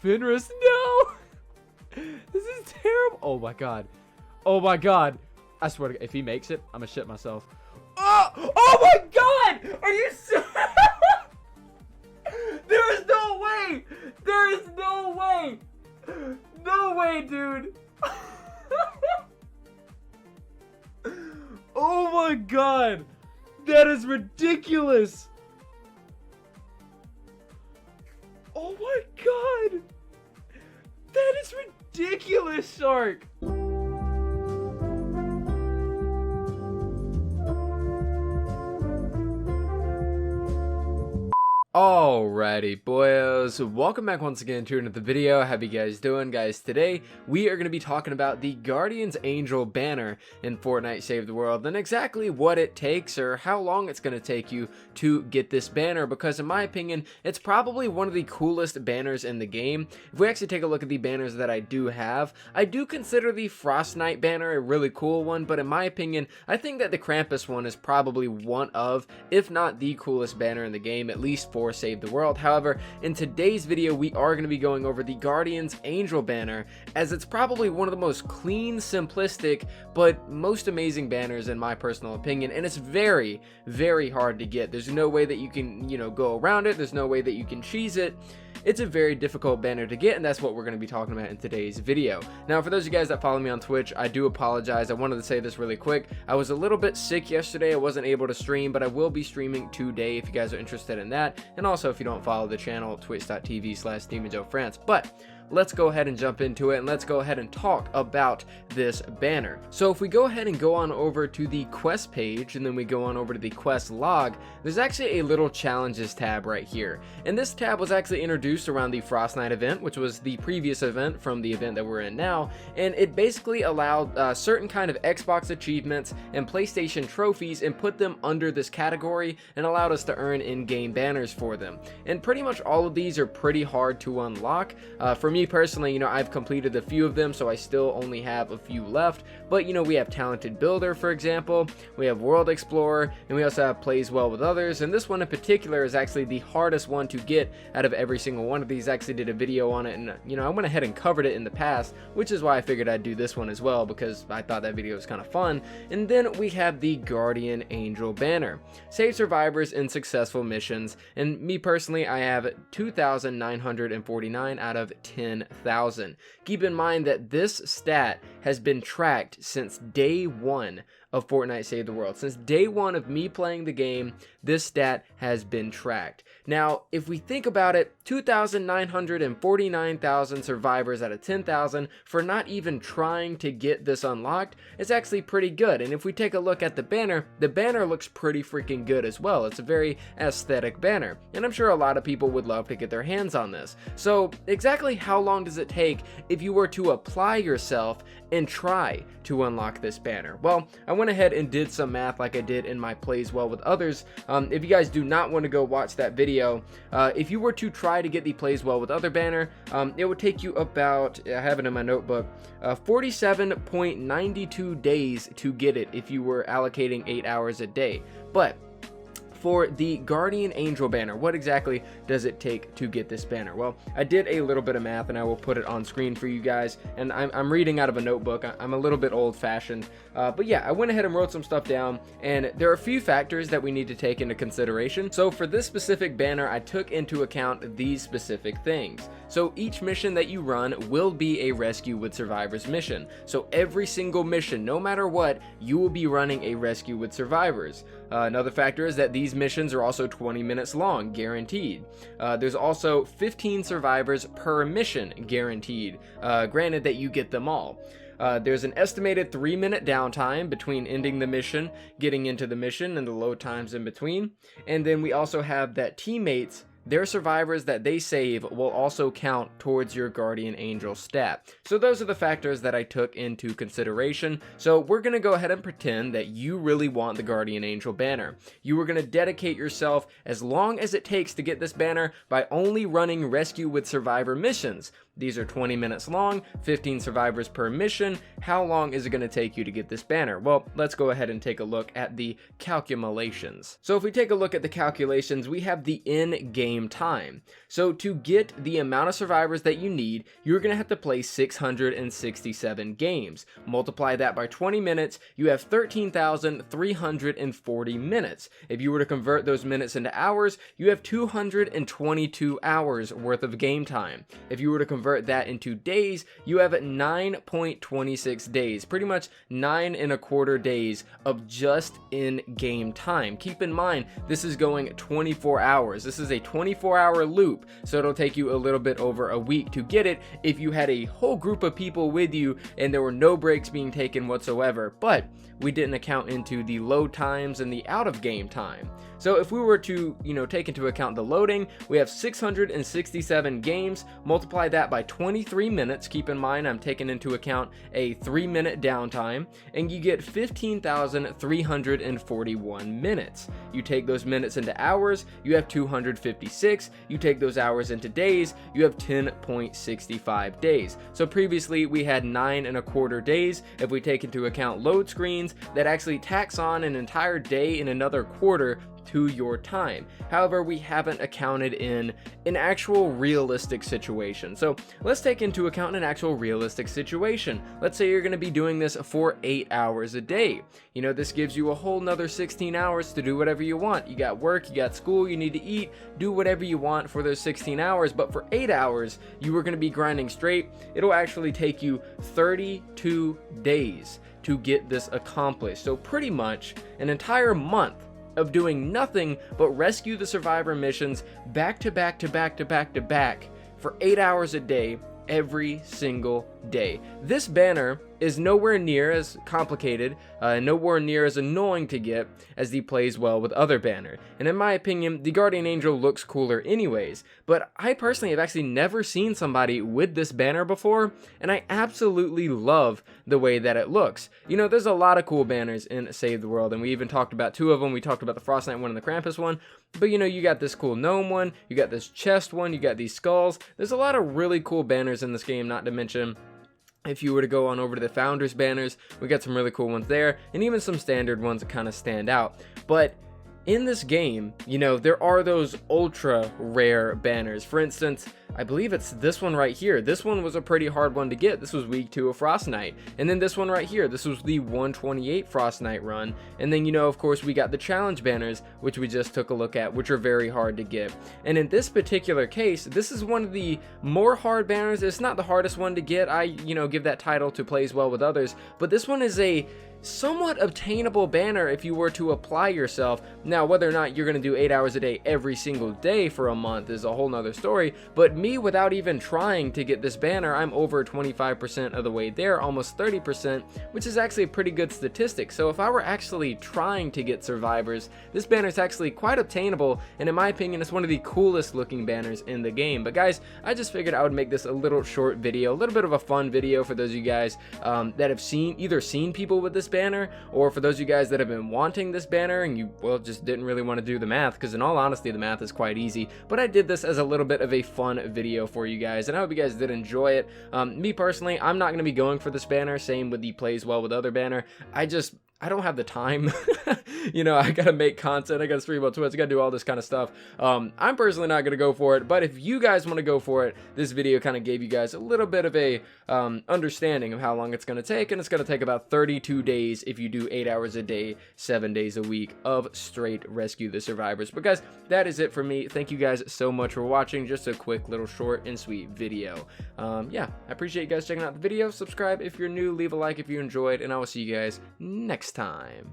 Fenris, no! This is terrible. Oh my god. Oh my god. I swear to God, if he makes it, I'm gonna shit myself. Oh my god! Are you serious? There is no way! There is no way! No way, dude! Oh my god! That is ridiculous! Oh my god! That is ridiculous, Shark! Alrighty boys, welcome back once again to another video. How you guys doing, guys? Today we are going to be talking about the Guardian's Angel banner in Fortnite Save the World and exactly what it takes or how long it's going to take you to get this banner, because in my opinion it's probably one of the coolest banners in the game. If we actually take a look at the banners that I do have, I do consider the Fortnite banner a really cool one, but in my opinion I think that the Krampus one is probably one of, if not the coolest banner in the game, at least for Save the World. However, in today's video we are going to be going over the Guardian's Angel banner, as it's probably one of the most clean, simplistic, but most amazing banners in my personal opinion, and it's very, very hard to get. There's no way that you can, go around it. There's no way that you can cheese it. It's a very difficult banner to get, and that's what we're going to be talking about in today's video. Now, for those of you guys that follow me on Twitch, I do apologize. I wanted to say this really quick. I was a little bit sick yesterday. I wasn't able to stream, but I will be streaming today if you guys are interested in that. And also, if you don't follow the channel, twitch.tv/demonjoefrance. But let's go ahead and jump into it, and let's go ahead and talk about this banner. So if we go ahead and go on over to the quest page, and then we go on over to the quest log, there's actually a little challenges tab right here. And this tab was actually introduced around the Fortnite event, which was the previous event from the event that we're in now, and it basically allowed certain kind of Xbox achievements and PlayStation trophies and put them under this category and allowed us to earn in-game banners for them. And pretty much all of these are pretty hard to unlock. For me personally, I've completed a few of them, so I still only have a few left, but we have Talented Builder, for example, we have World Explorer, and we also have Plays Well with Others, and this one in particular is actually the hardest one to get out of every single one of these. I actually did a video on it, and I went ahead and covered it in the past, which is why I figured I'd do this one as well, because I thought that video was kind of fun. And then we have the Guardian Angel banner. Save survivors in successful missions, and me personally, I have 2,949 out of 10,000. Keep in mind that this stat has been tracked since day one of Fortnite Save the World. Since day one of me playing the game, this stat has been tracked. Now, if we think about it, 2,949,000 survivors out of 10,000 for not even trying to get this unlocked is actually pretty good. And if we take a look at the banner looks pretty freaking good as well. It's a very aesthetic banner, and I'm sure a lot of people would love to get their hands on this. So exactly how long does it take if you were to apply yourself and try to unlock this banner? Well, I went ahead and did some math like I did in my Plays Well with Others. If you guys do not want to go watch that video, if you were to try to get the Plays Well with Other banner, it would take you about, I have it in my notebook, 47.92 days to get it if you were allocating 8 hours a day. But for the Guardian Angel banner, what exactly does it take to get this banner? Well, I did a little bit of math, and I will put it on screen for you guys, and I'm reading out of a notebook. I'm a little bit old-fashioned, but yeah, I went ahead and wrote some stuff down, and there are a few factors that we need to take into consideration. So for this specific banner, I took into account these specific things. So each mission that you run will be a Rescue with Survivors mission. So every single mission, no matter what, you will be running a Rescue with Survivors. Another factor is that these missions are also 20 minutes long, guaranteed. There's also 15 survivors per mission, guaranteed, granted that you get them all. There's an estimated 3-minute downtime between ending the mission, getting into the mission, and the load times in between. And then we also have that teammates, their survivors that they save will also count towards your Guardian Angel stat. So those are the factors that I took into consideration. So we're going to go ahead and pretend that you really want the Guardian Angel banner. You are going to dedicate yourself as long as it takes to get this banner by only running Rescue with Survivor missions. These are 20 minutes long, 15 survivors per mission. How long is it going to take you to get this banner? Well, let's go ahead and take a look at the calculations. So if we take a look at the calculations, we have the in-game time. So to get the amount of survivors that you need, you're going to have to play 667 games. Multiply that by 20 minutes, you have 13,340 minutes. If you were to convert those minutes into hours, you have 222 hours worth of game time. If you were to convert that into days, you have 9.26 days, pretty much 9.25 days of just in-game time. Keep in mind, this is going 24 hours. This is a 24-hour loop, so it'll take you a little bit over a week to get it if you had a whole group of people with you and there were no breaks being taken whatsoever. But we didn't account into the load times and the out of game time. So if we were to, take into account the loading, we have 667 games. Multiply that by 23 minutes. Keep in mind, I'm taking into account a 3-minute downtime, and you get 15,341 minutes. You take those minutes into hours, you have 256. You take those hours into days, you have 10.65 days. So previously we had 9.25 days. If we take into account load screens, that actually tacks on an entire day and another quarter to your time. However, we haven't accounted in an actual realistic situation. So let's take into account an actual realistic situation. Let's say you're going to be doing this for 8 hours a day. This gives you a whole nother 16 hours to do whatever you want. You got work, you got school, you need to eat, do whatever you want for those 16 hours. But for 8 hours, you are going to be grinding straight. It'll actually take you 32 days to get this accomplished. So pretty much an entire month of doing nothing but rescue the survivor missions back to back to back to back to back for 8 hours a day, every single day. This banner is nowhere near as complicated, nowhere near as annoying to get as the plays well with other banner. And in my opinion, the Guardian Angel looks cooler anyways, but I personally have actually never seen somebody with this banner before, and I absolutely love the way that it looks. There's a lot of cool banners in Save the World, and we even talked about 2 of them. We talked about the Frostnite one and the Krampus one, but you got this cool gnome one, you got this chest one, you got these skulls. There's a lot of really cool banners in this game, not to mention, if you were to go on over to the Founders banners, we got some really cool ones there, and even some standard ones that kind of stand out. But in this game, there are those ultra rare banners. For instance, I believe it's this one right here. This one was a pretty hard one to get. This was week 2 of Frostnite. And then this one right here, this was the 128 Frostnite run. And then, of course, we got the challenge banners, which we just took a look at, which are very hard to get. And in this particular case, this is one of the more hard banners. It's not the hardest one to get. I, give that title to Plays Well with Others. But this one is a somewhat obtainable banner if you were to apply yourself. Now, whether or not you're going to do 8 hours a day every single day for a month is a whole nother story, but me, without even trying to get this banner, I'm over 25% of the way there, almost 30%, which is actually a pretty good statistic. So if I were actually trying to get survivors, this banner is actually quite obtainable, and in my opinion, it's one of the coolest looking banners in the game. But guys, I just figured I would make this a little short video, a little bit of a fun video for those of you guys that have either seen people with this banner, or for those of you guys that have been wanting this banner and you, well, just didn't really want to do the math, because in all honesty, the math is quite easy. But I did this as a little bit of a fun video for you guys, and I hope you guys did enjoy it. Me personally, I'm not going to be going for this banner. Same with the Plays Well with Other banner. I don't have the time. I gotta make content, I gotta stream on Twitch, I gotta do all this kind of stuff. I'm personally not gonna go for it, but if you guys want to go for it, this video kind of gave you guys a little bit of a understanding of how long it's gonna take, and it's gonna take about 32 days if you do 8 hours a day, 7 days a week of straight rescue the survivors. But guys, that is it for me. Thank you guys so much for watching. Just a quick little short and sweet video. Yeah, I appreciate you guys checking out the video. Subscribe if you're new, leave a like if you enjoyed, and I will see you guys next time.